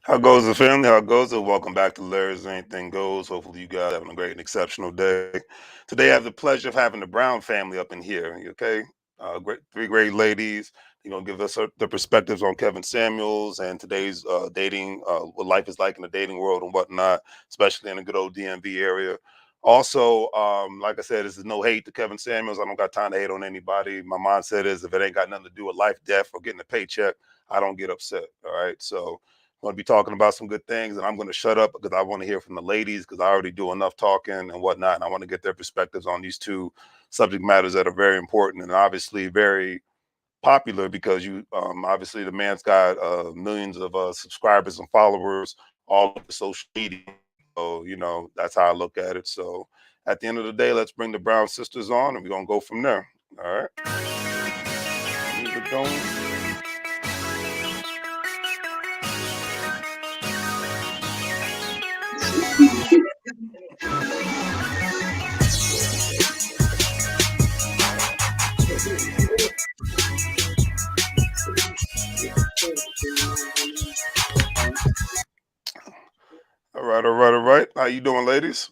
How goes the family? How goes it? Welcome back to Larry's Anything Goes. Hopefully, you guys having a great and exceptional day. Today, I have the pleasure of having the Brown family up in here. Okay, three great ladies. They're gonna give us their perspectives on Kevin Samuels and today's dating, what life is like in the dating world and whatnot, especially in the good old DMV area. Also, like I said, this is no hate to Kevin Samuels. I don't got time to hate on anybody. My mindset is if it ain't got nothing to do with life, death, or getting a paycheck, I don't get upset. All right, so going to be talking about some good things, and I'm going to shut up because I want to hear from the ladies because I already do enough talking and whatnot, and I want to get their perspectives on these two subject matters that are very important and obviously very popular because you obviously the man's got millions of subscribers and followers all over social media. So that's how I look at it. So at the end of the day, let's bring the Brown sisters on, and we're gonna go from there. All right. Music going. All right, all right, all right. How you doing, ladies?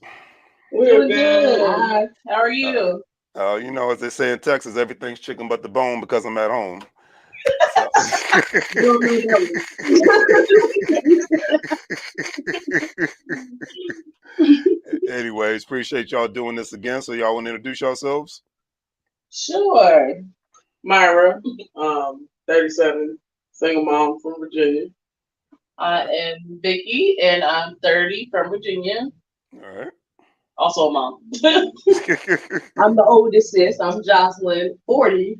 We're good. Hi. How are you? As they say in Texas, everything's chicken but the bone because I'm at home. So. Anyways, appreciate y'all doing this again. So y'all want to introduce yourselves? Sure. Myra, 37, single mom from Virginia. I am Vicky, and I'm 30 from Virginia. All right. Also a mom. I'm the oldest sis. I'm Jocelyn, 40.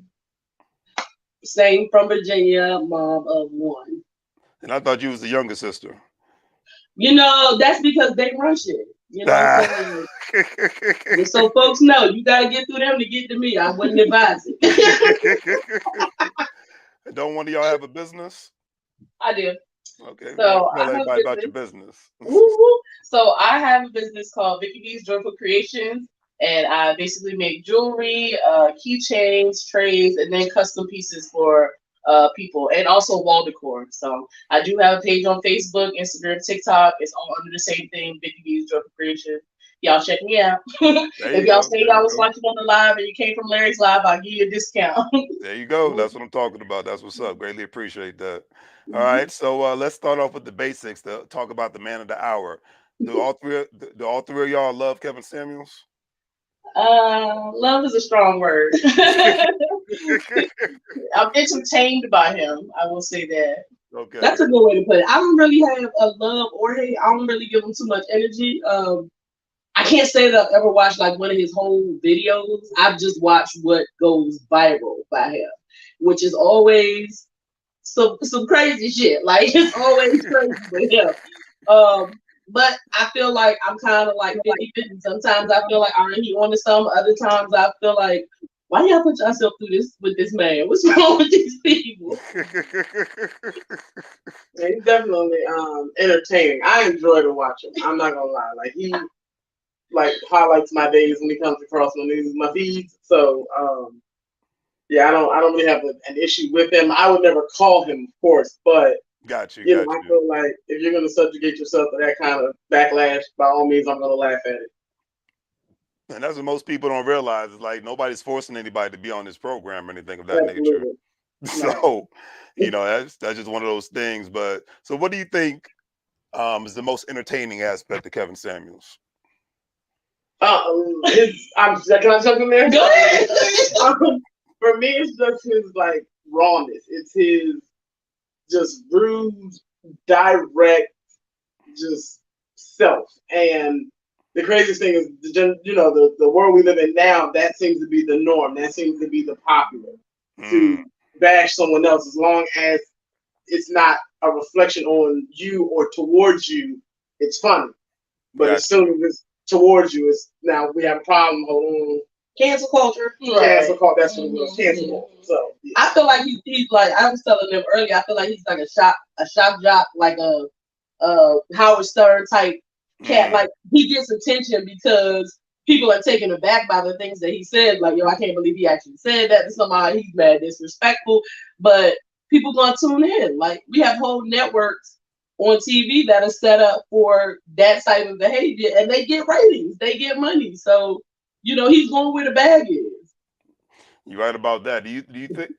Same from Virginia, mom of one. And I thought you was the younger sister. That's because they run shit. Just so folks know, you gotta get through them to get to me. I wouldn't advise it. Don't one of y'all have a business? I do. Okay. So tell everybody about your business. So I have a business called Vicky B's Joyful Creations, and I basically make jewelry, keychains, trays, and then custom pieces for people, and also wall decor. So I do have a page on Facebook, Instagram, TikTok. It's all under the same thing, Vicky B's Joyful Creations. Y'all check me out. If y'all say y'all was watching on the live and you came from Larry's live, I'll give you a discount. There you go. That's what I'm talking about. That's what's up. Greatly appreciate that. All right, so let's start off with the basics to talk about the man of the hour. Do all three of y'all love Kevin Samuels? Love is a strong word. I'm entertained by him. I will say that. Okay. That's a good way to put it. I don't really have a love or hate. I don't really give him too much energy. I can't say that I've ever watched like one of his whole videos. I've just watched what goes viral by him, which is always some crazy shit. Like it's always crazy with him. But I feel like I'm kind of like 50-50. Sometimes I feel like he onto some. Other times I feel like, why y'all put yourself through this with this man? What's wrong with these people? Yeah, he's definitely entertaining. I enjoy to watch him. I'm not gonna lie. Like he highlights my days when he comes across my feeds. So yeah, I don't really have an issue with him. I would never call him, of course, but got you. I feel like if you're gonna subjugate yourself to that kind of backlash, by all means, I'm gonna laugh at it. And that's what most people don't realize. Is like nobody's forcing anybody to be on this program or anything of that nature. So, that's just one of those things. But so, what do you think is the most entertaining aspect of Kevin Samuels? Can I jump in there? Go ahead. For me, it's just his like rawness. It's his just rude, direct, just self. And the craziest thing is, the world we live in now. That seems to be the norm. That seems to be the popular to bash someone else, as long as it's not a reflection on you or towards you. It's funny, but as soon as it's towards you, it's now we have a problem. Hold on. Cancel culture. Cancel culture. That's what it was. Cancel culture. So yeah. I feel like he's like I was telling them earlier. I feel like he's like a shock jock, like a Howard Stern type cat. Like he gets attention because people are taken aback by the things that he said. Like, yo, I can't believe he actually said that to somebody. He's mad disrespectful, but people gonna tune in. Like we have whole networks on TV that are set up for that type of behavior, and they get ratings, they get money. So, he's going where the bag is. You're right about that. Do you think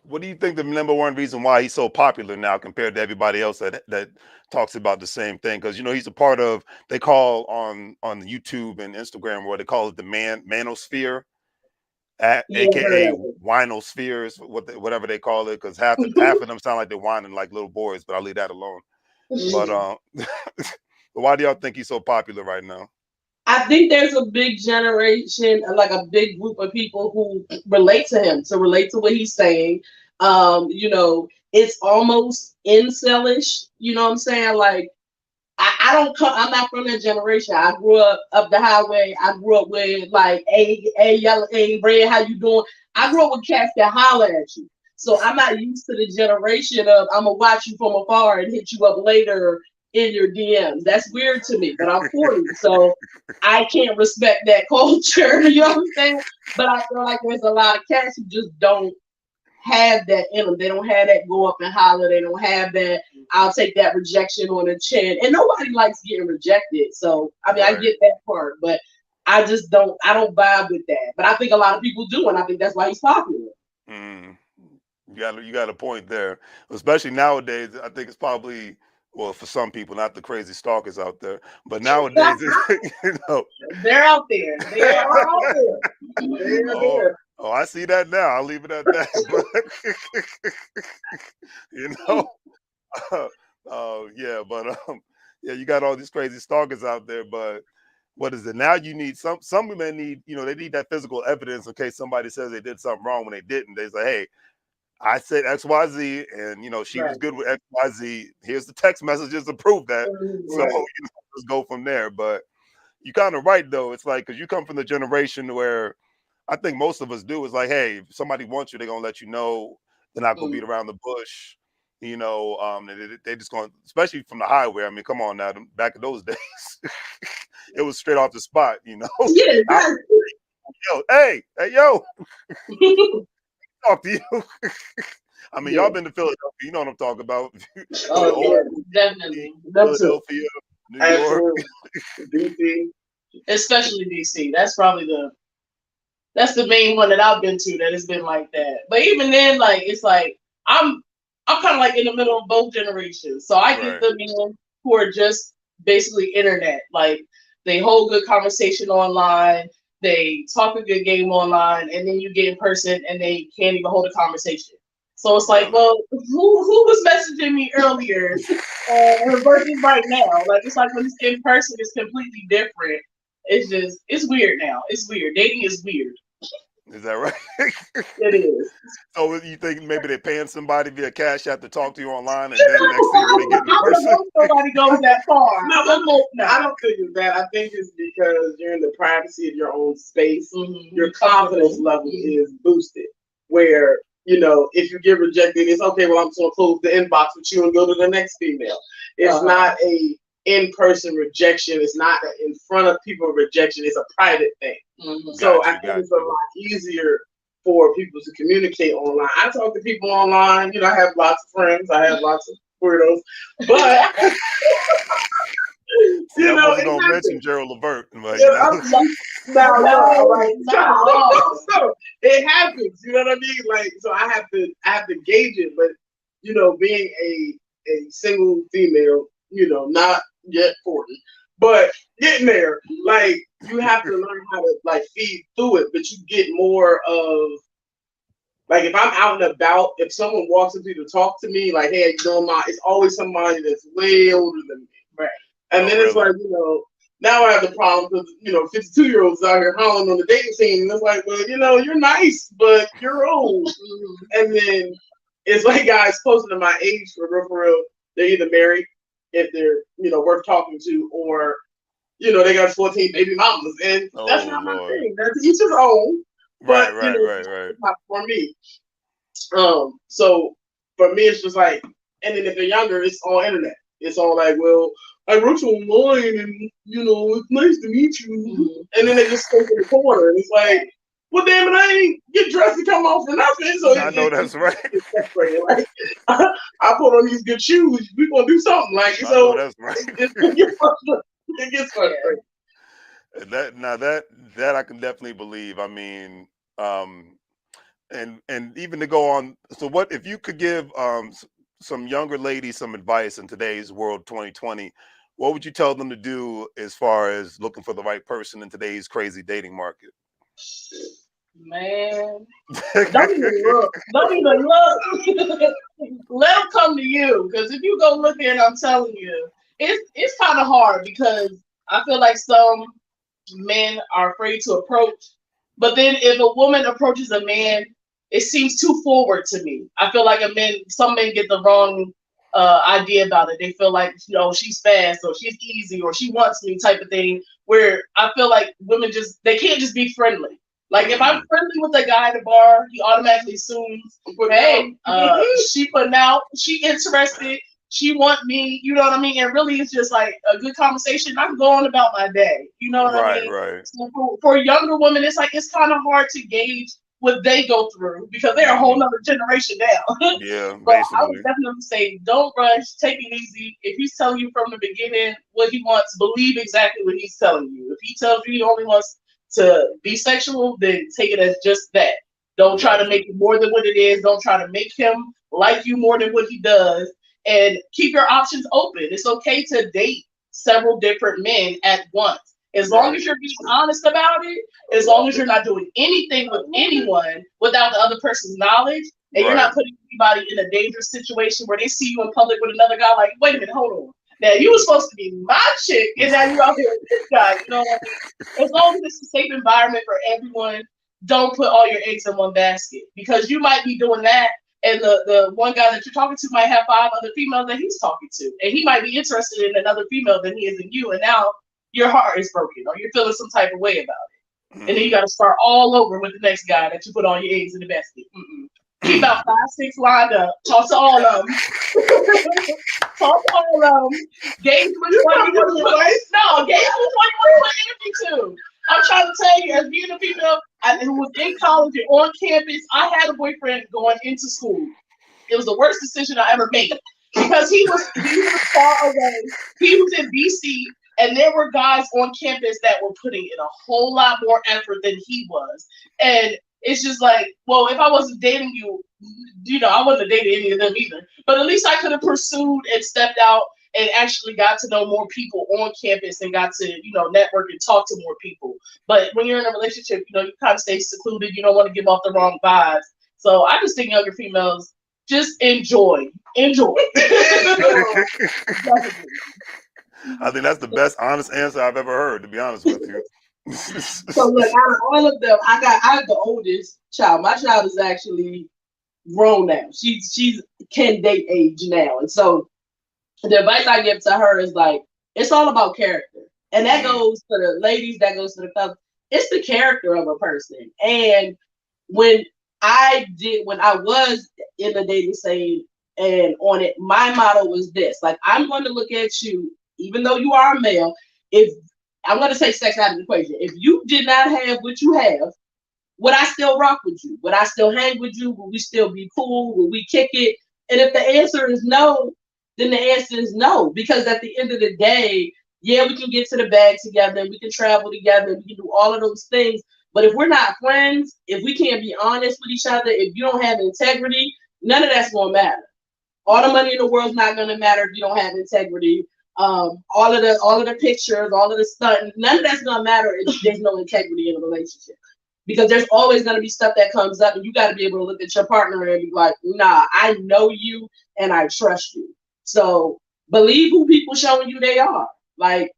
what do you think the number one reason why he's so popular now compared to everybody else that talks about the same thing? Because he's a part of, they call on YouTube and Instagram where they call it the manosphere, Yeah, aka winospheres, whatever they call it. Because half of them sound like they're whining like little boys, but I'll leave that alone. But why do y'all think he's so popular right now? I think there's a big generation, like a big group of people who relate to him, to relate to what he's saying. It's almost incelish. You know what I'm saying? Like, I don't come. I'm not from that generation. I grew up the highway. I grew up with like a yellow, a red. How you doing? I grew up with cats that holler at you. So I'm not used to the generation of I'm gonna watch you from afar and hit you up later in your DMs. That's weird to me. But I'm 40, so I can't respect that culture. You know what I'm saying? But I feel like there's a lot of cats who just don't have that in them. They don't have that go up and holler. They don't have that I'll take that rejection on the chin. And nobody likes getting rejected. So I mean I get that part, but I don't vibe with that. But I think a lot of people do, and I think that's why he's popular. Mm. You got a point there, especially nowadays. I think it's probably, well, for some people, not the crazy stalkers out there, but nowadays, They're out there. They are out there. They're oh, there. oh, I see that now. I'll leave it at that. But you know, yeah, but yeah, you got all these crazy stalkers out there, but what is it now? You need some women need, they need that physical evidence in case somebody says they did something wrong when they didn't. They say, hey, I said XYZ, and she was good with XYZ. Here's the text messages to prove that. So let's go from there. But you're kind of right though. It's like, because you come from the generation where I think most of us do. It's like, hey, if somebody wants you, they're gonna let you know. They're not gonna beat around the bush. They just going, especially from the highway. I mean, come on now. Back in those days, it was straight off the spot. Yeah, Yo, hey, yo, talk to you. I mean, y'all been to Philadelphia. You know what I'm talking about. Definitely. Philadelphia, New York, DC, especially DC. That's the main one that I've been to that has been like that. But even then, like it's like I'm kind of like in the middle of both generations. So I get the men who are just basically internet, like they hold good conversation online, they talk a good game online, and then you get in person and they can't even hold a conversation. So it's like, well, who was messaging me earlier versus right now? Like it's like when it's in person, it's completely different. It's weird now. It's weird. Dating is weird. Is that right? It is. So you think maybe they're paying somebody via Cash App to talk to you online, and then next thing when they get in person? I hope nobody goes that far. No, I don't think it's that. I think it's because you're in the privacy of your own space. Your confidence level is boosted. Where if you get rejected, it's okay. Well, I'm just gonna close the inbox with you and go to the next female. It's not a in-person rejection. It's not in front of people rejection. It's a private thing. So I think it's a lot easier for people to communicate online. I talk to people online. I have lots of friends. I have lots of weirdos, but I wasn't gonna mention Gerald Levert, but no, it happens. You know what I mean? Like, so I have to gauge it. But being a single female, not yet 40, but getting there, like you have to learn how to like feed through it. But you get more of like if I'm out and about, if someone walks up to you to talk to me, like, hey, it's always somebody that's way older than me, right? And then it's like, now I have the problem because 52-year-olds out here hollering on the dating scene, and it's like, well, you're nice, but you're old. And then it's like guys closer to my age for real, they're either married if they're worth talking to, or they got 14 baby mamas, and that's not my thing. That's each his own. But right. Not for me. So for me, it's just like, and then if they're younger, it's all internet. It's all like, well, I wrote you online, and it's nice to meet you. And then they just go to the corner, and it's like, Well, damn it, I ain't get dressed to come off for nothing. So I know that's right. it's frustrating. Like I put on these good shoes. We gonna do something like I know so. that's right. It gets frustrating. It gets frustrating. That I can definitely believe. I mean, um, and even to go on. So, what if you could give some younger ladies some advice in today's world, 2020? What would you tell them to do as far as looking for the right person in today's crazy dating market? Man, don't even look. Don't even look. Let them come to you, because if you go look at it, I'm telling you, it's kind of hard because I feel like some men are afraid to approach. But then if a woman approaches a man, it seems too forward to me. I feel like some men get the wrong idea about it. They feel like, she's fast or she's easy or she wants me type of thing. Where I feel like women they can't just be friendly. Like if I'm friendly with a guy at the bar, he automatically assumes, hey, she putting out, she interested, she want me, you know what I mean? And really it's just like a good conversation. I'm going about my day. You know what I Right, mean? right. So for younger women, it's like it's kind of hard to gauge what they go through because they're a whole nother generation now. Yeah, But I would basically. definitely say don't rush, take it easy. If he's telling you from the beginning what he wants, believe exactly what he's telling you. If he tells you he only wants to be sexual, then take it as just that. Don't try to Gotcha. make it more than what it is. Don't try to make him like you more than what he does. And keep your options open. It's okay to date several different men at once. As long Right. as you're being honest about it, as long as you're not doing anything with anyone without the other person's knowledge, and you're Right. not putting anybody in a dangerous situation where they see you in public with another guy, like, wait a minute, hold on. Now you were supposed to be my chick, and now you're out here with this guy. You know what I mean? As long as it's a safe environment for everyone, don't put all your eggs in one basket because you might be doing that, and the one guy that you're talking to might have 5 other females that he's talking to, and he might be interested in another female than he is in you, and now your heart is broken or you're feeling some type of way about it. And then you got to start all over with the next guy that you put all your eggs in the basket. Keep about 5, 6 lined up. Talk to all of them. Talk to all of them. Gauge which one you want to put. No, gauge which one you want to put energy to. I'm trying to tell you, as being a female who was in college and on campus, I had a boyfriend going into school. It was the worst decision I ever made because he was far away. He was in BC, and there were guys on campus that were putting in a whole lot more effort than he was. And it's just like, well, if I wasn't dating you, I wasn't dating any of them either. But at least I could have pursued and stepped out and actually got to know more people on campus and got to, network and talk to more people. But when you're in a relationship, you kind of stay secluded. You don't want to give off the wrong vibes. So I just think younger females just enjoy. I think that's the best honest answer I've ever heard, to be honest with you. So look, out of all of them, I have the oldest child. My child is actually grown now. She's can date age now. And so the advice I give to her is like, it's all about character. And that goes to the ladies, that goes to the fellas. It's the character of a person. And when I was in the dating scene and on it, my motto was this: like, I'm going to look at you, even though you are a male. If I'm going to take sex out of the equation, if you did not have what you have, would I still rock with you? Would I still hang with you? Would we still be cool? Would we kick it? And if the answer is no, then the answer is no. Because at the end of the day, yeah, we can get to the bag together, we can travel together, we can do all of those things. But if we're not friends, if we can't be honest with each other, if you don't have integrity, none of that's gonna matter. All the money in the world's not gonna matter if you don't have integrity. All of the pictures, all of the stuff, none of that's gonna matter if there's no integrity in a relationship. Because there's always gonna be stuff that comes up, and you got to be able to look at your partner and be like, "Nah, I know you and I trust you." So believe who people showing you they are. Like,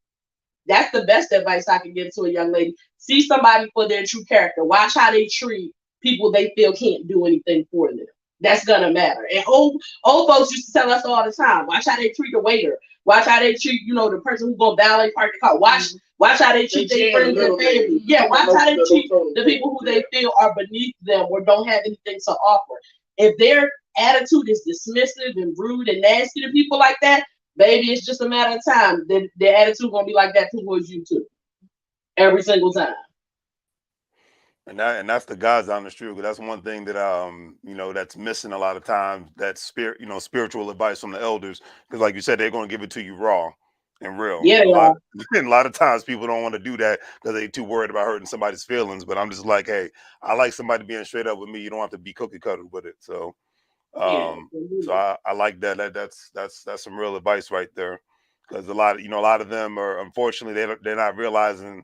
that's the best advice I can give to a young lady. See somebody for their true character. Watch how they treat people they feel can't do anything for them. That's gonna matter. And old folks used to tell us all the time. Watch how they treat the waiter. Watch how they treat, the person who's gonna valet park the car. Watch how they treat their friends and family. Yeah, watch how they treat the people who they feel are beneath them or don't have anything to offer. If their attitude is dismissive and rude and nasty to people like that, baby, it's just a matter of time. Their attitude gonna be like that towards you too. Every single time. And that's the God's honest truth. 'Cause that's one thing that that's missing a lot of times. That spirit, spiritual advice from the elders. Because like you said, they're going to give it to you raw and real. Yeah, And they a lot are. and a lot of times people don't want to do that because they too worried about hurting somebody's feelings. But I'm just like, hey, I like somebody being straight up with me. You don't have to be cookie cutter with it. So Yeah, um, so absolutely. I like that. That's some real advice right there. Because a lot of them are unfortunately they're not realizing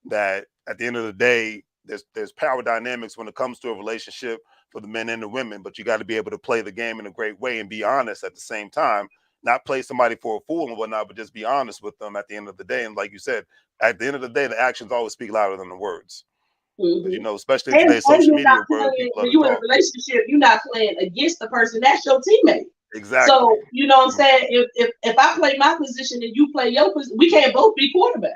that at the end of the day, there's power dynamics when it comes to a relationship for the men and the women, but you got to be able to play the game in a great way and be honest at the same time. Not play somebody for a fool and whatnot, but just be honest with them at the end of the day. And like you said, at the end of the day, the actions always speak louder than the words. Because Hmm. especially in today's And social you're not media world, playing people love when to you're in a talk. relationship. You're not playing against the person. That's your teammate. Exactly. So you know what I'm saying. If I play my position and you play your position, we can't both be quarterback.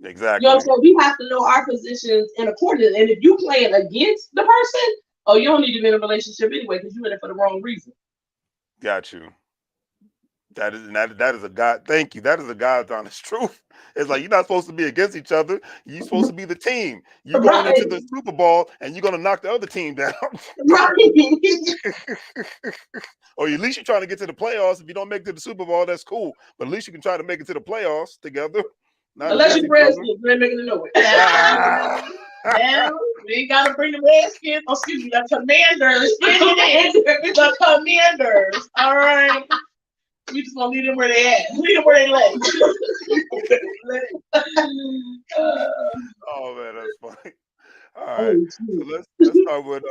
You know what I'm Exactly. saying? We have to know our positions in accordance. And if you playing against the person, oh, you don't need to be in a relationship anyway because you're in it for the wrong reason. Got you. That is a God. Thank you. That is a God's honest truth. It's like you're not supposed to be against each other. You're supposed to be the team. You're going into Right. the Super Bowl and you're gonna knock the other team down. Right. Or at least you're trying to get to the playoffs. If you don't make it to the Super Bowl, that's cool. But at least you can try to make it to the playoffs together, not Unless against you each other. Redskins, you ain't making it nowhere. Now, now we ain't gotta bring the Redskins. Oh, excuse me, the Commanders. The Commanders. All right. We just gonna leave them where they at. Leave them where they lay. Oh man, that's funny. All right. Oh, So shoot. let's start with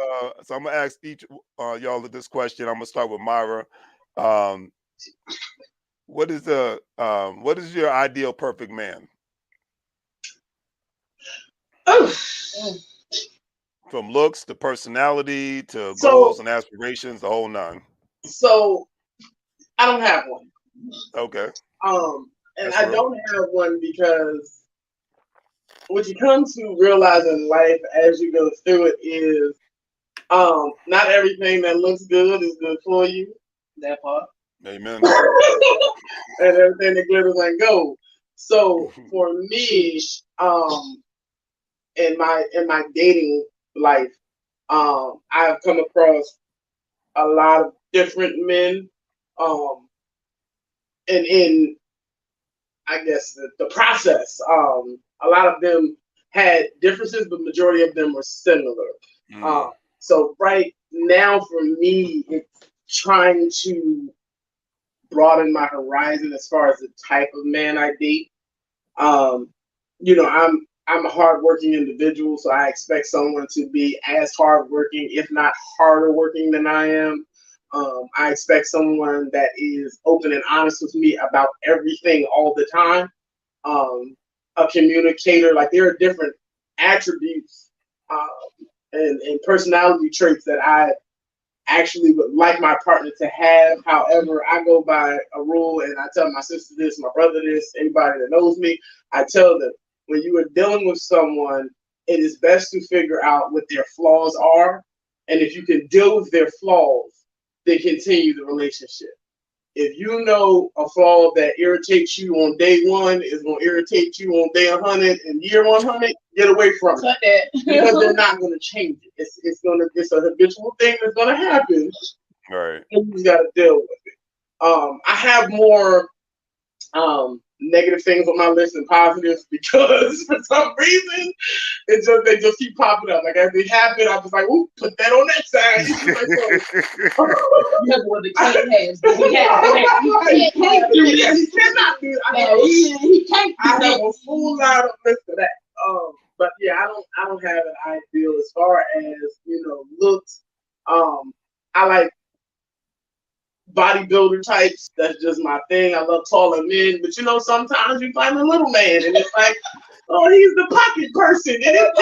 so I'm gonna ask each y'all this question. I'm gonna start with Myra. Um, what is your ideal perfect man? Oh, From looks to personality to so, goals and aspirations, the whole nine. so I don't have one. Okay, And that's I real. don't have one because what you come to realize in life as you go through it is not everything that looks good is good for you. That part. Amen. And everything that glitters ain't gold. So for me, in my dating life, I've come across a lot of different men, and in I guess the process, a lot of them had differences, but majority of them were similar. Mm, So right now for me, it's trying to broaden my horizon as far as the type of man I date. Um, I'm a hardworking individual, so I expect someone to be as hardworking, if not harder working than I am. I expect someone that is open and honest with me about everything all the time. Um, a communicator, like there are different attributes and personality traits that I actually would like my partner to have. However, I go by a rule and I tell my sister this, my brother this, anybody that knows me, I tell them when you are dealing with someone, it is best to figure out what their flaws are. And if you can deal with their flaws, then continue the relationship. If you know a flaw that irritates you on day one is going to irritate you on day 100 and year 100, get away from it. Cut that. Because they're not going to change it. It's a habitual thing that's going to happen, right. and you just got to deal with it. I have more negative things on my list than positives because for some reason they just keep popping up. Like as they happen, I'm just like, ooh, put that on that side. That's what the king has. He cannot do it. he can't. I have a full line of list of that. But yeah, I don't have an ideal as far as looks. I like bodybuilder types. That's just my thing. I love taller men, but sometimes you find a little man, and it's like, oh, he's the pocket person, and it's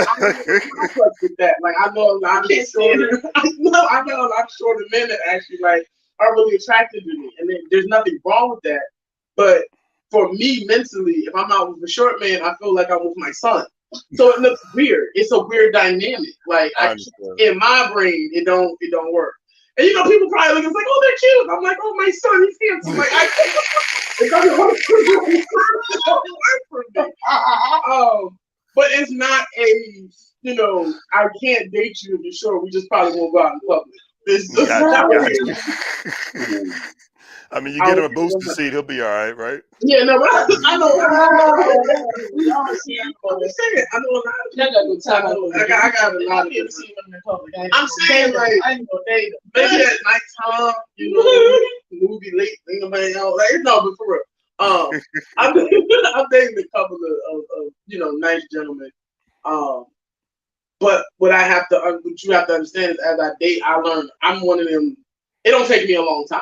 I'm complex with that. Like I know a lot of shorter. I know a lot of shorter men that actually like are really attracted to me, and there's nothing wrong with that. But for me mentally, if I'm out with a short man, I feel like I'm with my son. So it looks weird. It's a weird dynamic. Like I understand. in my brain, it don't work. And people probably look like, oh, they're cute. I'm like, oh, my son, he's handsome. Like, it doesn't work for you. It doesn't work for me. But it's not I can't date you if you're sure. We just probably won't go out in public. It's just not I mean, you get him a booster seat, he'll be all right? Yeah, no, but I know. I'm saying, I know a lot of people. I got a lot of people. I'm saying, like, maybe at nighttime, movie late, anybody else. Like, no, but for real. I'm dating a couple of nice gentlemen. But what you have to understand is, as I date, I learn. I'm one of them. It don't take me a long time.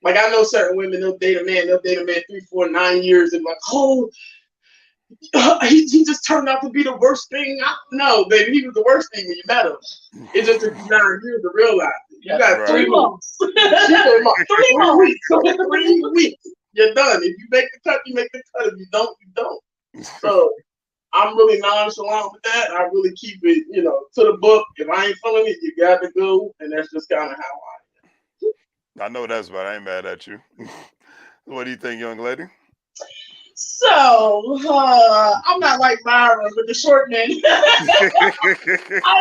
Like, I know certain women, they'll date a man 3, 4, 9 years, and like, oh, he just turned out to be the worst thing. No, baby, he was the worst thing when you met him. It just took you 9 years to realize it. You got 3 months. 3 weeks. 3 weeks. You're done. If you make the cut, you make the cut. If you don't, you don't. So I'm really nonchalant with that. I really keep it, to the book. If I ain't feeling it, you got to go, and that's just kind of how I know that's right. I ain't mad at you. What do you think, young lady? So, I'm not like Byron with the short men. I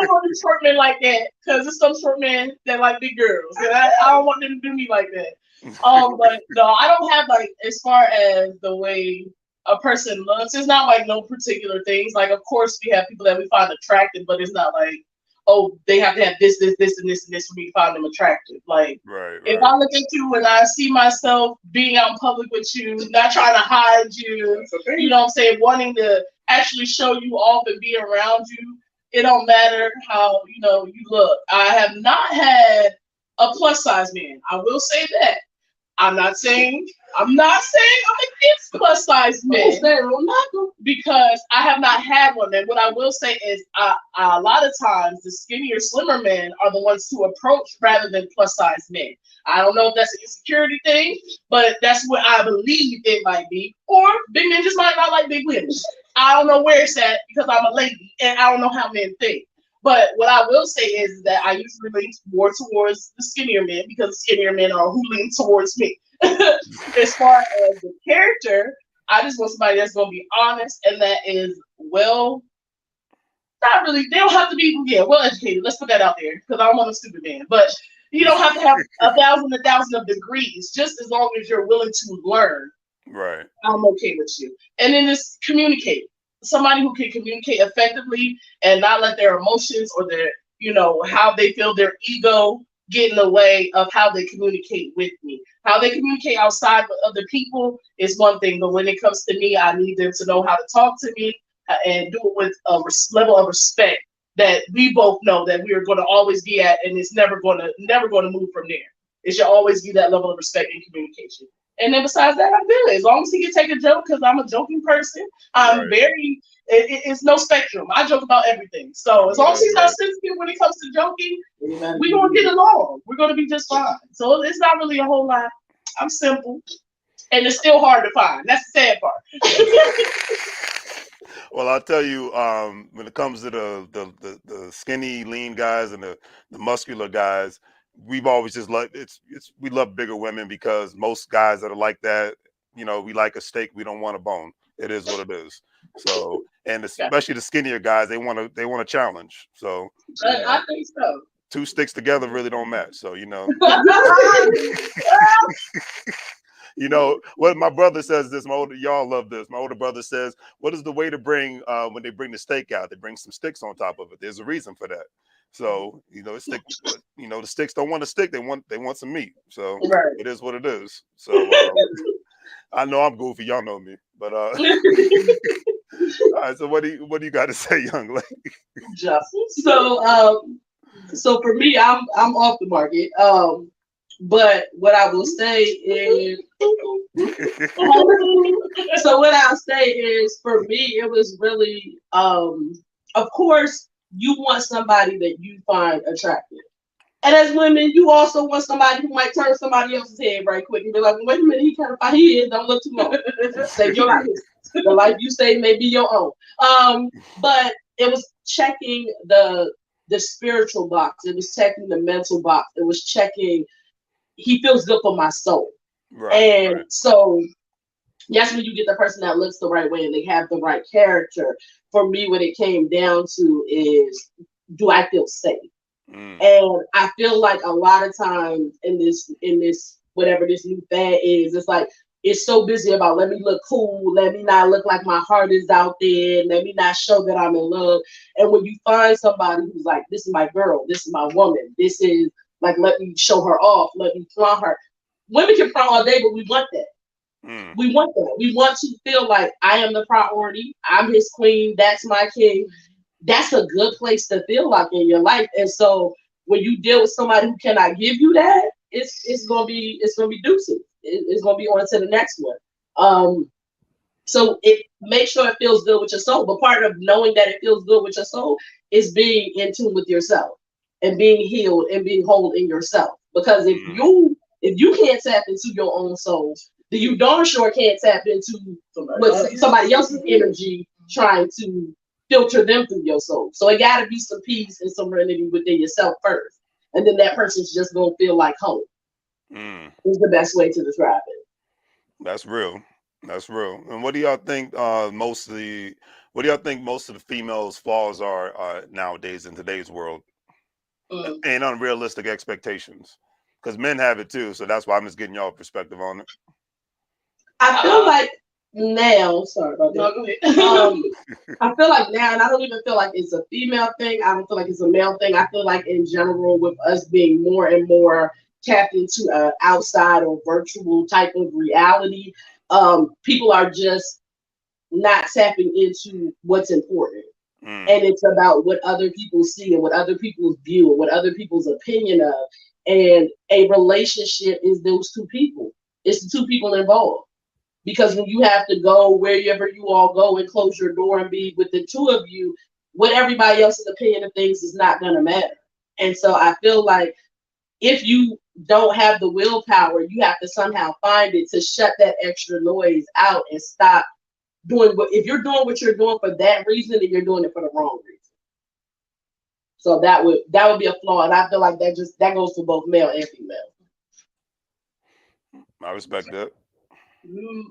don't want the short men like that, because there's some short men that like big girls, and I don't want them to do me like that. But no, I don't have, like, as far as the way a person looks, it's not like no particular things. Like, of course, we have people that we find attractive, but it's not like, oh, they have to have this, and this, and this for me to find them attractive. Like, if I look at you and I see myself being out in public with you, not trying to hide you, you know what I'm saying, wanting to actually show you off and be around you, it don't matter how, you look. I have not had a plus size man. I will say that. I'm not saying I'm against plus size men, because I have not had one. And what I will say is, a lot of times the skinnier, slimmer men are the ones to approach rather than plus size men. I don't know if that's an insecurity thing, but that's what I believe it might be. Or big men just might not like big women. I don't know where it's at, because I'm a lady and I don't know how men think. But what I will say is that I usually lean more towards the skinnier men, because the skinnier men are who lean towards me. As far as the character, I just want somebody that's going to be honest and that is not really, they don't have to be, well educated. Let's put that out there, because I don't want a stupid man. But you don't have to have 1,000 of degrees, just as long as you're willing to learn. Right. I'm okay with you. And then just communicate. Somebody who can communicate effectively and not let their emotions or their, how they feel, their ego get in the way of how they communicate with me. How they communicate outside with other people is one thing, but when it comes to me, I need them to know how to talk to me and do it with a level of respect that we both know that we are going to always be at, and it's never going to move from there. It should always be that level of respect and communication. And then besides that, I'm good. As long as he can take a joke, because I'm a joking person. I'm very, it's no spectrum. I joke about everything. So as long as he's not sensitive when it comes to joking, we're going to get along. We're going to be just fine. So it's not really a whole lot. I'm simple. And it's still hard to find. That's the sad part. Well, I'll tell you, when it comes to the skinny, lean guys and the muscular guys, we've always just loved we love bigger women, because most guys that are like that, we like a steak, we don't want a bone. It is what it is. So, and especially the skinnier guys, they want a challenge. So I think so. 2 sticks together really don't match. So what my brother says this, y'all love this. My older brother says, what is the way to bring when they bring the steak out? They bring some sticks on top of it. There's a reason for that. So, the sticks don't want a stick, they want some meat. So It is what it is. So I know I'm goofy, y'all know me. But all right, so what do you got to say, young lady? So for me, I'm off the market. But what I will say is, for me, it was really, of course, you want somebody that you find attractive. And as women, you also want somebody who might turn somebody else's head right quick and be like, wait a minute, he is, don't look too long. Save your life. The life you save may be your own. But it was checking the the spiritual box. It was checking the mental box. It was checking, he feels good for my soul. Right. And Right. so that's when you get the person that looks the right way and they have the right character. For me, what it came down to is, do I feel safe? And I feel like a lot of times in this whatever this new fad is, it's like it's so busy about let me look cool, let me not look like my heart is out there, let me not show that I'm in love. And when you find somebody who's like, this is my girl, this is my woman, this is like, let me show her off, let me flaunt her. Women can flaunt all day, but we want that. We want that. We want to feel like I am the priority. I'm his queen. That's my king. That's a good place to feel like in your life. And so when you deal with somebody who cannot give you that, it's gonna be deuces. It's gonna be on to the next one. So it make sure it feels good with your soul. But part of knowing that it feels good with your soul is being in tune with yourself and being healed and being whole in yourself. Because if you can't tap into your own soul, then you darn sure can't tap into somebody else's energy trying to filter them through your soul. So it got to be some peace and serenity within yourself first, and then that person's just gonna feel like home. Is the best way to describe it. That's real. That's real. And what do y'all think? What do y'all think most of the females' flaws are nowadays in today's world, and unrealistic expectations? Because men have it too, so that's why I'm just getting y'all perspective on it. I feel like now, sorry about that. No, go ahead. I feel like now, and I don't even feel like it's a female thing. I don't feel like it's a male thing. I feel like in general, with us being more and more tapped into an outside or virtual type of reality, people are just not tapping into what's important. And it's about what other people see and what other people's view and what other people's opinion of. And a relationship is those two people. It's the two people involved. Because when you have to go wherever you all go and close your door and be with the two of you, what everybody else's opinion of things is not going to matter. And so I feel like if you don't have the willpower, you have to somehow find it to shut that extra noise out and stop doing what, if you're doing what you're doing for that reason, then you're doing it for the wrong reason. So that would be a flaw. And I feel like that goes for both male and female. I respect that.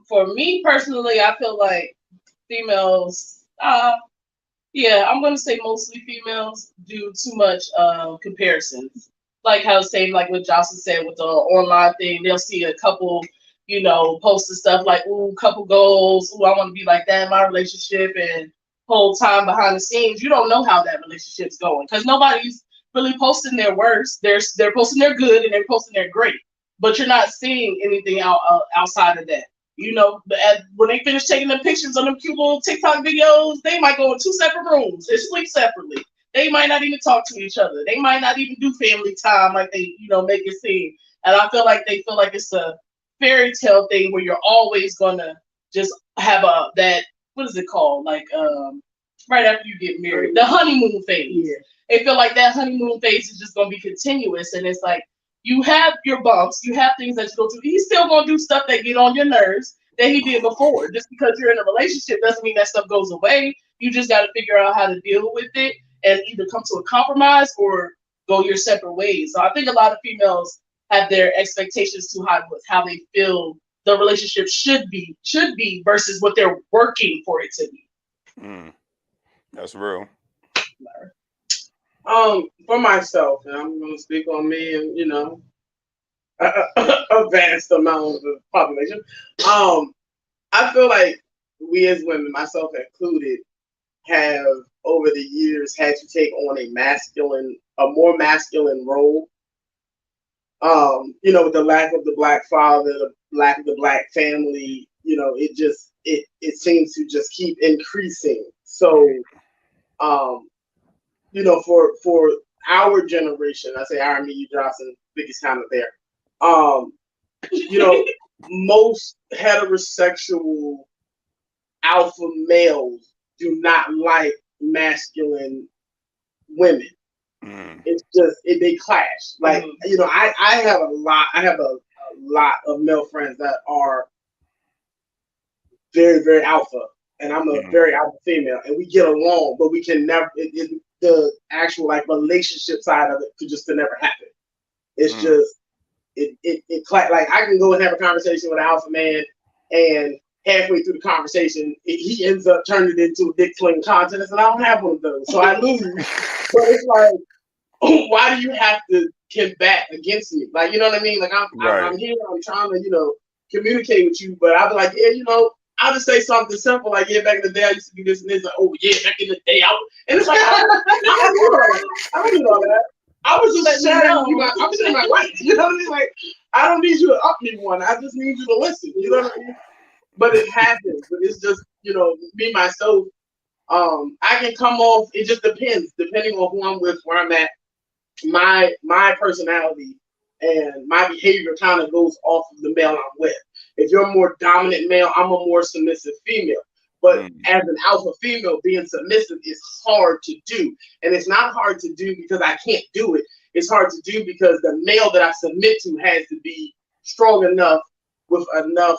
For me personally, I feel like females, yeah, I'm gonna say mostly females do too much comparisons. Like how saying, like what Jocelyn said with the online thing, they'll see a couple, post and stuff like, ooh, couple goals, ooh, I want to be like that in my relationship, and whole time behind the scenes, you don't know how that relationship's going because nobody's really posting their worst. They're posting their good and they're posting their great, but you're not seeing anything outside of that. When they finish taking the pictures on them cute little TikTok videos, they might go in two separate rooms and sleep separately. They might not even talk to each other. They might not even do family time like they, make it seem. And I feel like they feel like it's a fairy tale thing where you're always gonna just have that, what is it called? Like right after you get married, the honeymoon phase. Yeah. They feel like that honeymoon phase is just gonna be continuous, and it's like you have your bumps, you have things that you go through. He's still gonna do stuff that get on your nerves that he did before. Just because you're in a relationship doesn't mean that stuff goes away. You just got to figure out how to deal with it and either come to a compromise or go your separate ways. So I think a lot of females have their expectations too high with how they feel the relationship should be versus what they're working for it to be. That's real. For myself, and I'm gonna speak on me and a vast amount of the population. I feel like we as women, myself included, have over the years had to take on a more masculine role. With the lack of the black father, the lack of the black family, it seems to just keep increasing. So, for our generation, I say our, me, you, Johnson, biggest comment there. Most heterosexual alpha males do not like masculine women. It's just they clash. Like I have a lot of male friends that are very, very alpha, and I'm a very alpha female, and we get along, but we can never. the actual like relationship side of it to never happen. It's just like I can go and have a conversation with an alpha man, and halfway through the conversation, he ends up turning it into a dick swing contest, and I don't have one of those, so I lose. But it's like, why do you have to combat against me? Like, you know what I mean? Like I'm here, I'm trying to, communicate with you, but I'll be like, yeah, I'll just say something simple like, yeah, back in the day I used to do this and this. Like, oh yeah, back in the day, and it's like, I don't need all that. I was just sharing you. I'm saying my life. You know what I mean? Like, I don't need you to up me one. I just need you to listen. You know what I mean? But it happens. But it's just, me myself. I can come off. It just depends, depending on who I'm with, where I'm at. My personality and my behavior kind of goes off of the male I'm with. If you're a more dominant male, I'm a more submissive female. But as an alpha female, being submissive is hard to do. And it's not hard to do because I can't do it. It's hard to do because the male that I submit to has to be strong enough with enough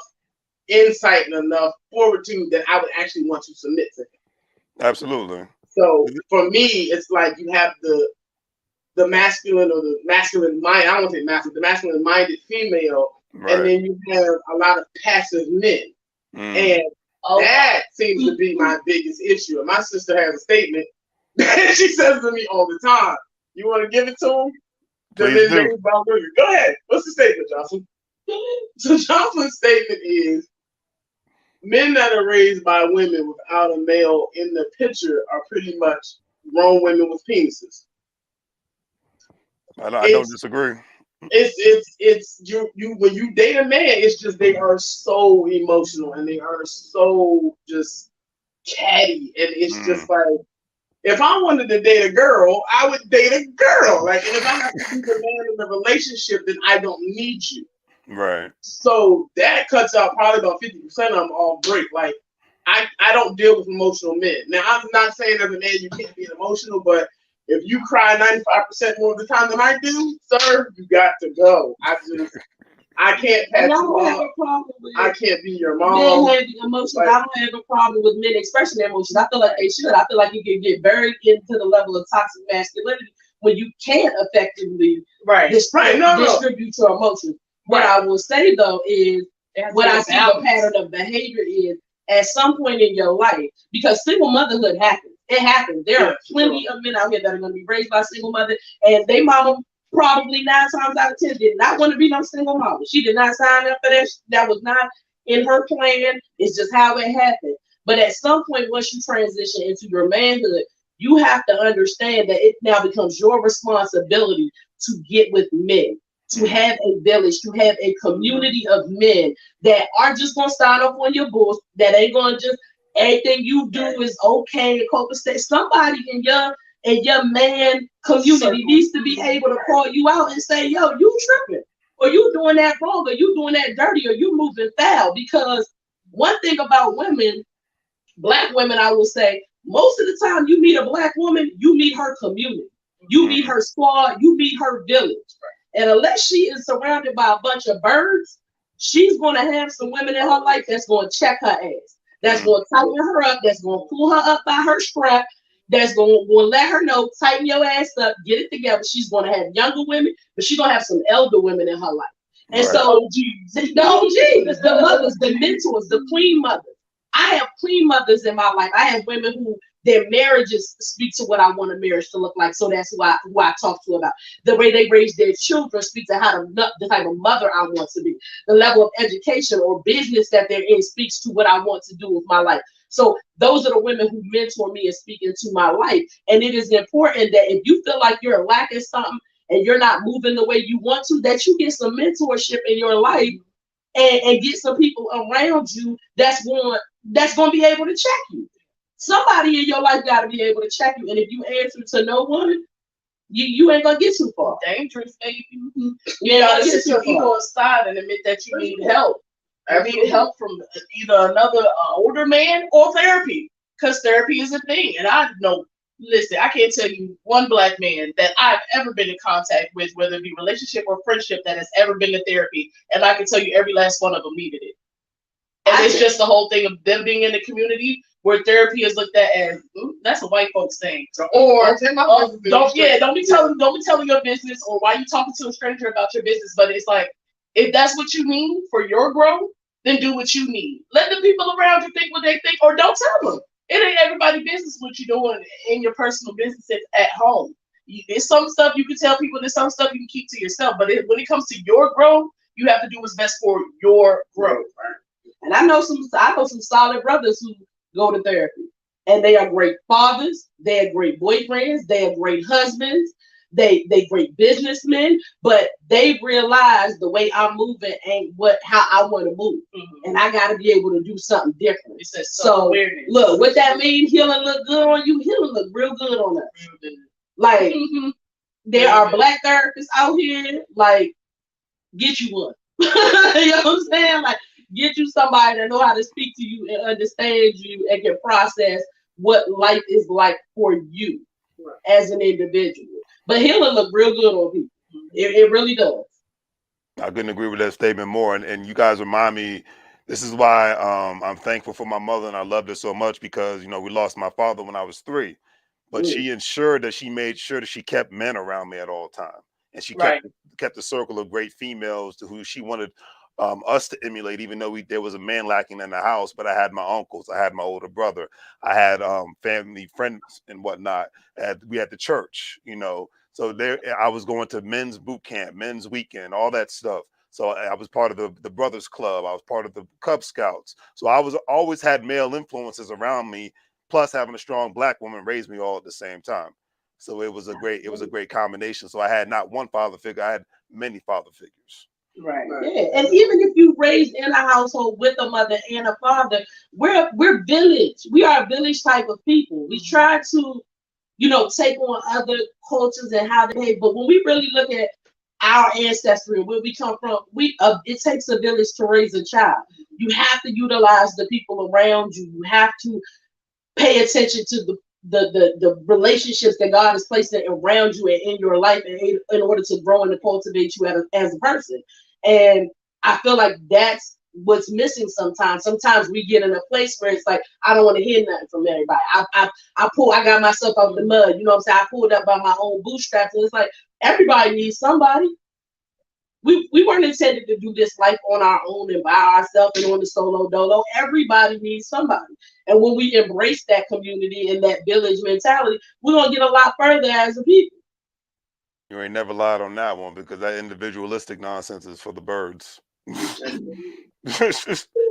insight and enough fortitude that I would actually want to submit to him. Absolutely. So for me, it's like you have the masculine or the masculine mind. I don't want to say masculine, the masculine minded female, and then you have a lot of passive men. And that seems to be my biggest issue. And my sister has a statement that she says to me all the time. You want to give it to him? Please do. Go ahead. What's the statement, Johnson? So Johnson's statement is, men that are raised by women without a male in the picture are pretty much grown women with penises. I don't disagree. It's you when you date a man, it's just they are so emotional and they are so just catty, and it's just like, if I wanted to date a girl, I would date a girl. Like, and if I have to be the man in the relationship, then I don't need you. Right. So that cuts out probably about 50% of them all break. Like, I don't deal with emotional men. Now, I'm not saying as a man you can't be emotional, but if you cry 95% more of the time than I do, sir, you got to go. I can't pass you up. I can't be your mom. Men have emotions. Like, I don't have a problem with men expressing their emotions. I feel like they should. I feel like you can get buried into the level of toxic masculinity when you can't effectively distribute your emotions. What I will say though is, what I see the pattern of behavior is, at some point in your life, because single motherhood happens. It happens. There are plenty of men out here that are going to be raised by single mother, and they mama probably 9 times out of 10 did not want to be no single mama. She did not sign up for that. That was not in her plan. It's just how it happened. But at some point, once you transition into your manhood, you have to understand that it now becomes your responsibility to get with men, to have a village, to have a community of men that are just going to sign up on your bulls, that ain't going to just, everything you do is okay. Somebody in your man community needs to be able to call you out and say, yo, you tripping, or you doing that wrong, or you doing that dirty, or you moving foul. Because one thing about women, Black women, I will say, most of the time you meet a Black woman, you meet her community, you meet her squad, you meet her village. And unless she is surrounded by a bunch of birds, she's going to have some women in her life that's going to check her ass, that's going to tighten her up, that's going to pull her up by her strap, that's going to let her know, tighten your ass up, get it together. She's going to have younger women, but she's going to have some elder women in her life. And so the OGs, the mothers, the mentors, the queen mothers. I have queen mothers in my life. I have women who their marriages speak to what I want a marriage to look like. So that's who I talk to about. The way they raise their children speak to how the type of mother I want to be. The level of education or business that they're in speaks to what I want to do with my life. So those are the women who mentor me and speak into my life. And it is important that if you feel like you're lacking something and you're not moving the way you want to, that you get some mentorship in your life and get some people around you that's going to be able to check you. Somebody in your life got to be able to check you. And if you answer to no one, you ain't going to get too far. Dangerous, baby. You got to sit your ego aside and admit that you need help. I need help from either another older man or therapy, because therapy is a thing. And I know, listen, I can't tell you one Black man that I've ever been in contact with, whether it be relationship or friendship, that has ever been to therapy. And I can tell you every last one of them needed it. And it's just the whole thing of them being in the community where therapy is looked at as that's a white folks thing. Or don't be telling your business, or why you talking to a stranger about your business. But it's like, if that's what you need for your growth, then do what you need. Let the people around you think what they think, or don't tell them. It ain't everybody's business what you're doing in your personal businesses at home. There's some stuff you can tell people, there's some stuff you can keep to yourself. But when it comes to your growth, you have to do what's best for your growth. And I know some solid brothers who go to therapy, and they are great fathers, they are great boyfriends, they are great husbands, they great businessmen, but they realize the way I'm moving ain't how I want to move, and I got to be able to do something different. So look, what that means, healing look good on you, healing look real good on us. Like there are black therapists out here, like get you one. You know what I'm saying? Like, get you somebody that know how to speak to you and understand you and can process what life is like for you as an individual. But healing look real good on people. It really does. I couldn't agree with that statement more. And you guys remind me, this is why I'm thankful for my mother, and I loved her so much, because, you know, we lost my father when I was 3. But she ensured that she made sure that she kept men around me at all times. And she kept a circle of great females to who she wanted us to emulate, even though there was a man lacking in the house. But I had my uncles, I had my older brother, I had family friends and whatnot. We had the church, you know. So there, I was going to men's boot camp, men's weekend, all that stuff. So I was part of the Brothers Club. I was part of the Cub Scouts. So I was always had male influences around me, plus having a strong black woman raised me all at the same time. So it was a great combination. So I had not one father figure, I had many father figures. Right. Yeah. And even if you raised in a household with a mother and a father, we're village. We are a village type of people. We try to, you know, take on other cultures and how they behave. But when we really look at our ancestry and where we come from, it takes a village to raise a child. You have to utilize the people around you. You have to pay attention to the relationships that God has placed around you and in your life in order to grow and to cultivate you as a person. And I feel like that's what's missing sometimes. Sometimes we get in a place where it's like, I don't want to hear nothing from everybody. I got myself out of the mud. You know what I'm saying? I pulled up by my own bootstraps. And it's like, everybody needs somebody. We weren't intended to do this life on our own and by ourselves and on the solo dolo. Everybody needs somebody. And when we embrace that community and that village mentality, we're going to get a lot further as a people. You ain't never lied on that one, because that individualistic nonsense is for the birds. and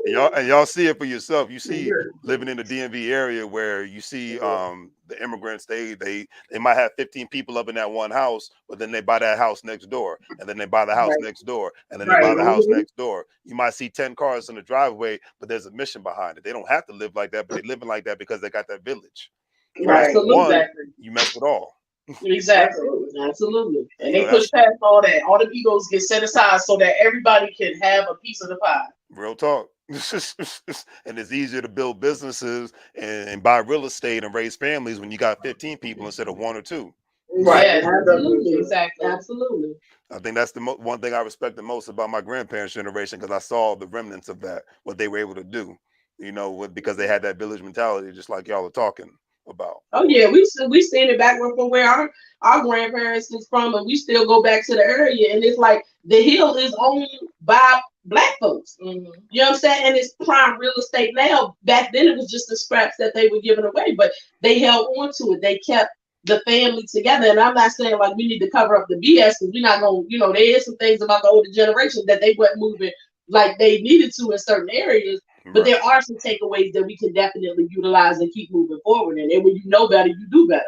y'all see it for yourself. You see, living in the DMV area, where you see the immigrants, they might have 15 people up in that one house, but then they buy that house next door, and then they buy the house next door, and then they buy the house next door. You might see 10 cars in the driveway, but there's a mission behind it. They don't have to live like that, but they living like that because they got that village. You mess with one, you mess with all. Exactly. Absolutely. And they push past all that. All the egos get set aside so that everybody can have a piece of the pie. Real talk. And it's easier to build businesses and buy real estate and raise families when you got 15 people instead of 1 or 2. Right. Yeah, absolutely. Exactly. Absolutely. I think that's the one thing I respect the most about my grandparents' generation, because I saw the remnants of that, what they were able to do, you know, because they had that village mentality, just like y'all are talking about. Oh yeah, we seen it back from where our grandparents is from, and we still go back to the area, and it's like the hill is owned by black folks. You know what I'm saying? And it's prime real estate now. Back then it was just the scraps that they were giving away, but they held on to it. They kept the family together. And I'm not saying like we need to cover up the BS, because we're not gonna, you know, there is some things about the older generation that they weren't moving like they needed to in certain areas. But there are some takeaways that we can definitely utilize and keep moving forward. And then when you know better, you do better.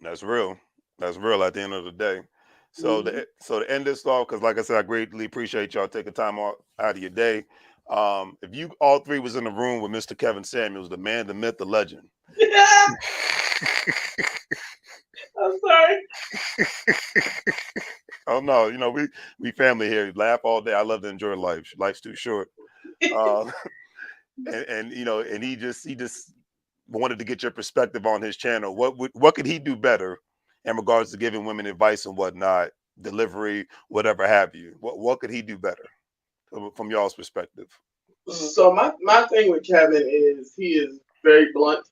That's real. That's real at the end of the day. So to end this off, because like I said, I greatly appreciate y'all taking time out of your day. If you all three was in the room with Mr. Kevin Samuels, the man, the myth, the legend. I'm sorry. Oh no, you know, we family here. Laugh all day. I love to enjoy life. Life's too short. And you know, and he just wanted to get your perspective on his channel. What could he do better in regards to giving women advice and whatnot, delivery, whatever have you? What could he do better from y'all's perspective? So my thing with Kevin is he is very blunt,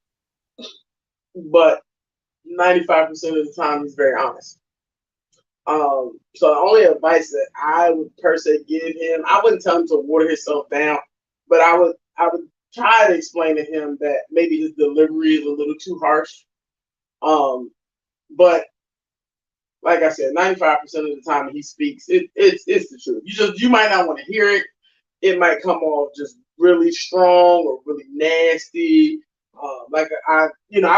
but 95% of the time he's very honest. So the only advice that I would per se give him, I wouldn't tell him to water himself down, but I would try to explain to him that maybe his delivery is a little too harsh. But like I said, 95% of the time he speaks, it's the truth. You might not want to hear it. It might come off just really strong or really nasty. Like I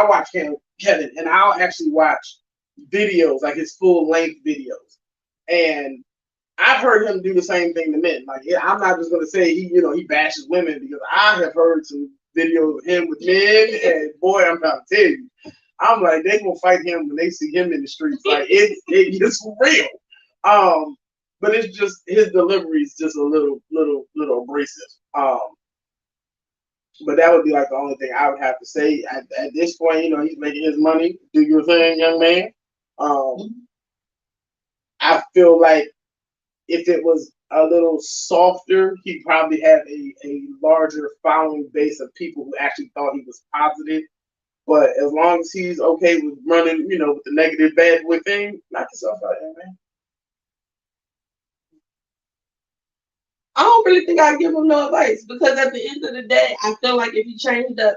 watch Kevin, and I'll actually watch videos, like his full length videos, and I've heard him do the same thing to men. Like, yeah, I'm not just gonna say he bashes women, because I have heard some videos of him with men, and boy, I'm trying to tell you, I'm like, they gonna fight him when they see him in the streets. Like, it gets real. But it's just his delivery is just a little abrasive. But that would be like the only thing I would have to say at this point. He's making his money. Do your thing, young man. I feel like if it was a little softer, he'd probably have a larger following base of people who actually thought he was positive. But as long as he's okay with running, with the negative bad boy thing, knock yourself out, young man. I don't really think I give him no advice, because at the end of the day, I feel like if he changed up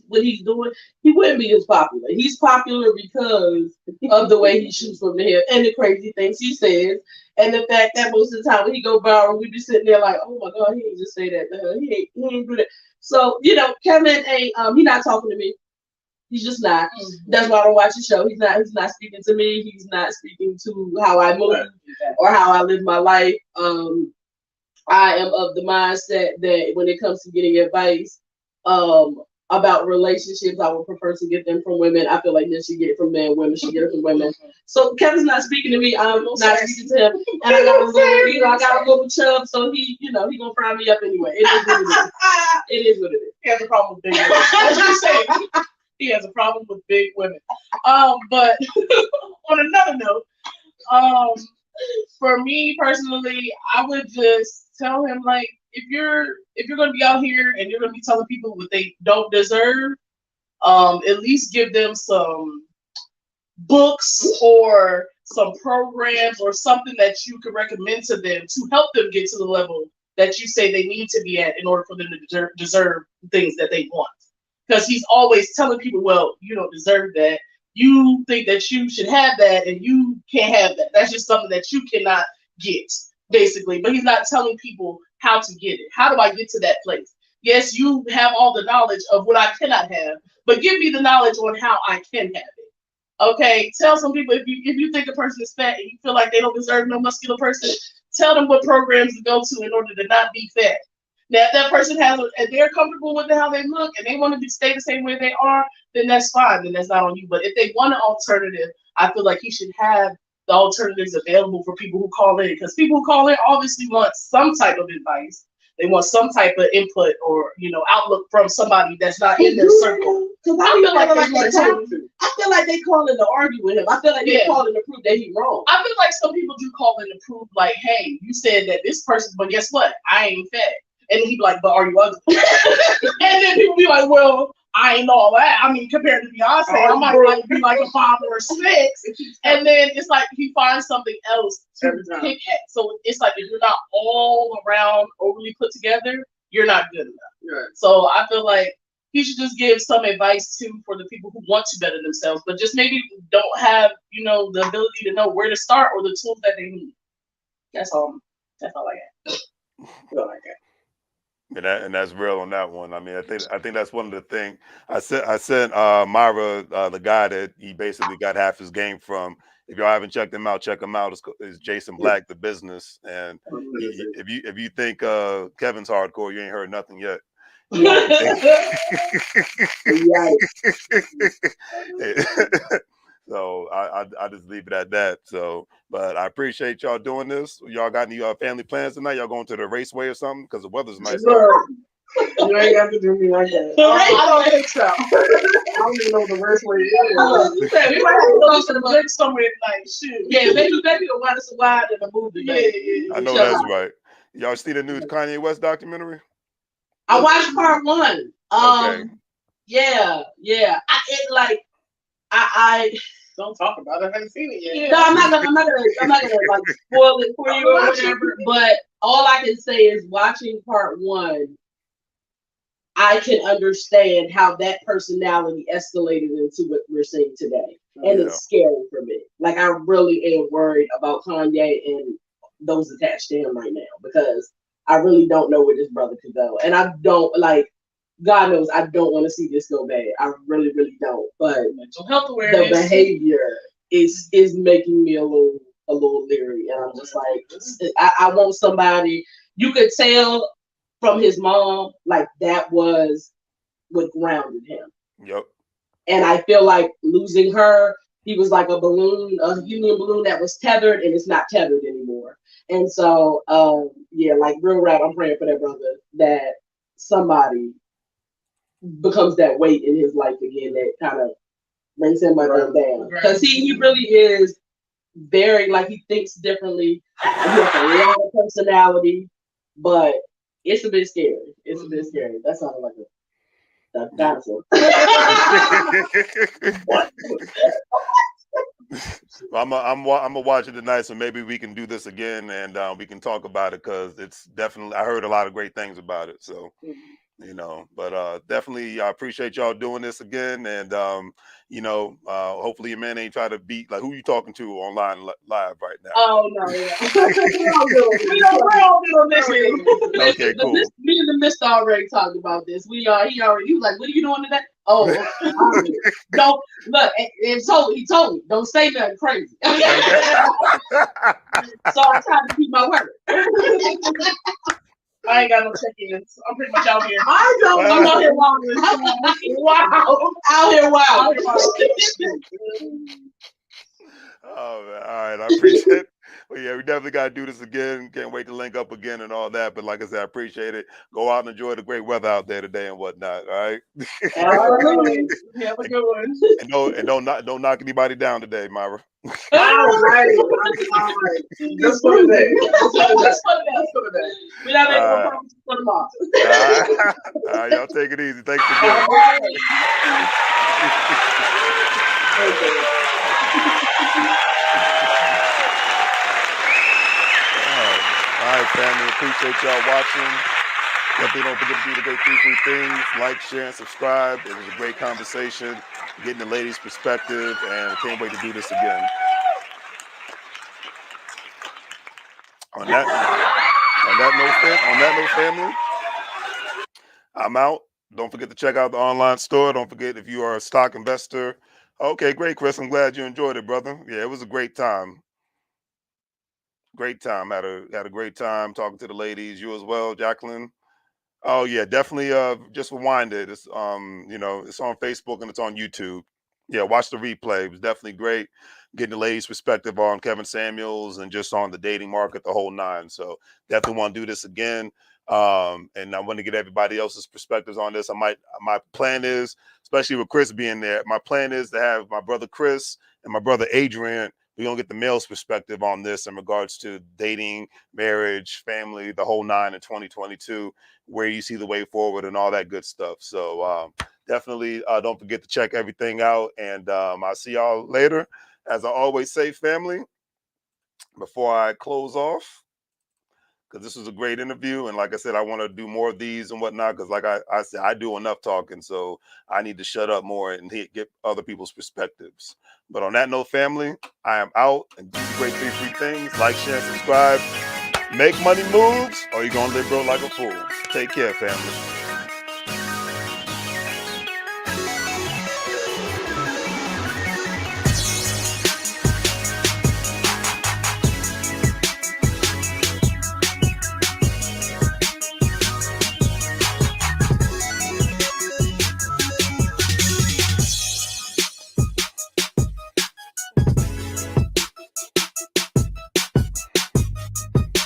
what he's doing, he wouldn't be as popular. He's popular because of the way he shoots from the hip and the crazy things he says, and the fact that most of the time when he go viral, we be sitting there like, oh my God, he ain't just say that. He ain't do that. So Kevin ain't he not talking to me. He's just not. That's why I don't watch the show. He's not speaking to me. He's not speaking to how I move or how I live my life. I am of the mindset that when it comes to getting advice about relationships, I would prefer to get them from women. I feel like men should get it from men, women should get it from women. So Kevin's not speaking to me. I'm not speaking to him. And I got a little chub, so he gonna fry me up anyway. It is what it is. It is what it is. He has a problem with big women. As you say, he has a problem with big women. But on another note, for me personally, I would just tell him, like, if you're gonna be out here and you're gonna be telling people what they don't deserve, at least give them some books or some programs or something that you could recommend to them to help them get to the level that you say they need to be at in order for them to deserve things that they want. Because he's always telling people, well, you don't deserve that. You think that you should have that, and you can't have that. That's just something that you cannot get, basically. But he's not telling people how to get it. How do I get to that place? Yes, you have all the knowledge of what I cannot have, but give me the knowledge on how I can have it. Okay, tell some people, if you think a person is fat and you feel like they don't deserve no muscular person, tell them what programs to go to in order to not be fat. Now, if that person and they're comfortable with how they look and they want to stay the same way they are, then that's fine. Then that's not on you. But if they want an alternative, I feel like he should have the alternatives available for people who call in. Because people who call in obviously want some type of advice. They want some type of input or outlook from somebody that's not in their circle. Because I feel like they calling to argue with him. I feel like they calling to prove that he's wrong. I feel like some people do call in to prove, like, hey, you said that this person, but guess what? I ain't fat. And he'd be like, but are you ugly? And then people be like, well, I ain't all that. I mean, compared to Beyonce, I might be like a 5 or a 6. And then it's like he finds something else to pick at. So it's like if you're not all around overly put together, you're not good enough. Right. So I feel like he should just give some advice too for the people who want to better themselves, but just maybe don't have, the ability to know where to start or the tools that they need. That's all I got. That's all I got. And that's real on that one. I mean, I think that's one of the things I sent Myra the guy that he basically got half his game from. If y'all haven't checked him out, check him out. It's Jason Black, The Business. And if you think Kevin's hardcore, you ain't heard nothing yet. So I just leave it at that. So, but I appreciate y'all doing this. Y'all got any family plans tonight? Y'all going to the raceway or something? Because the weather's nice. You ain't got to do me like that. I don't think so. I don't even know what the raceway is. We might have to go to the bridge somewhere tonight. Shoot. Yeah, maybe you'll want us a ride in the movie. Yeah. I know that's right. Y'all see the new Kanye West documentary? I watched part one. Okay. Yeah. I Don't talk about it. I haven't seen it yet. no, I'm not gonna like spoil it for you or whatever. But all I can say is watching part one, I can understand how that personality escalated into what we're seeing today. And Yeah. it's scary for me. Like, I really am worried about Kanye and those attached to him right now, because I really don't know where this brother could go. And I don't, like, God knows I don't want to see this go bad. I really, really don't. But Mental health awareness. the behavior is making me a little leery. And I'm just like, I want somebody, you could tell from his mom, like, that was what grounded him. Yep. And I feel like losing her, he was like a balloon, a helium balloon that was tethered, and it's not tethered anymore. And so, yeah, like, real rap, I'm praying for that brother, that somebody becomes that weight in his life again that kind of brings him down. Because he really is very, like, he thinks differently. He has a lot of personality, but it's a bit scary. It's a bit scary. That sounded like a dinosaur. What? I'm gonna watch it tonight, so maybe we can do this again and we can talk about it, because it's definitely, I heard a lot of great things about it. So, you know, but definitely I appreciate y'all doing this again, and you know, hopefully your man ain't try to beat, like, who you talking to online live right now. Oh no, yeah. We're all good on this one. Okay, cool. Me and the Mister already talked about this. He was like, "What are you doing today?" Oh, don't look. And he told me, don't say nothing crazy. So I tried to keep my word. I ain't got no check-ins. I'm pretty much out here. I don't. I'm out here wilding. Wow, out here wild. Oh man, all right, I appreciate it. Well, yeah, we definitely got to do this again. Can't wait to link up again and all that. But like I said, I appreciate it. Go out and enjoy the great weather out there today and whatnot. All right. Absolutely. Have a good one. And don't knock anybody down today, Myra. All right. Just for today. Just for today. We're not making no promises for tomorrow. All right, y'all take it easy. Thanks again. All right, family. Appreciate y'all watching. Definitely don't forget to do the great 3 things. Like, share, and subscribe. It was a great conversation, getting the ladies' perspective, and can't wait to do this again. On that note, family, I'm out. Don't forget to check out the online store. Don't forget, if you are a stock investor. Okay, great, Chris. I'm glad you enjoyed it, brother. Yeah, it was a great time. Great time. Had a great time talking to the ladies. You as well, Jacqueline. Oh yeah, definitely. Just rewind it. It's you know, it's on Facebook and it's on YouTube. Yeah, watch the replay. It was definitely great getting the ladies' perspective on Kevin Samuels and just on the dating market, the whole nine. So definitely want to do this again. And I want to get everybody else's perspectives on this. My plan is, especially with Chris being there, my plan is to have my brother Chris and my brother Adrian. We're gonna get the male's perspective on this in regards to dating, marriage, family, the whole nine in 2022, where you see the way forward and all that good stuff. So definitely don't forget to check everything out. And I'll see y'all later. As I always say, family, before I close off, because this was a great interview. And like I said, I want to do more of these and whatnot, because like I said, I do enough talking. So I need to shut up more and get other people's perspectives. But on that note, family, I am out. And do the great 3 things. Like, share, and subscribe. Make money moves, or you're going to live broke like a fool. Take care, family.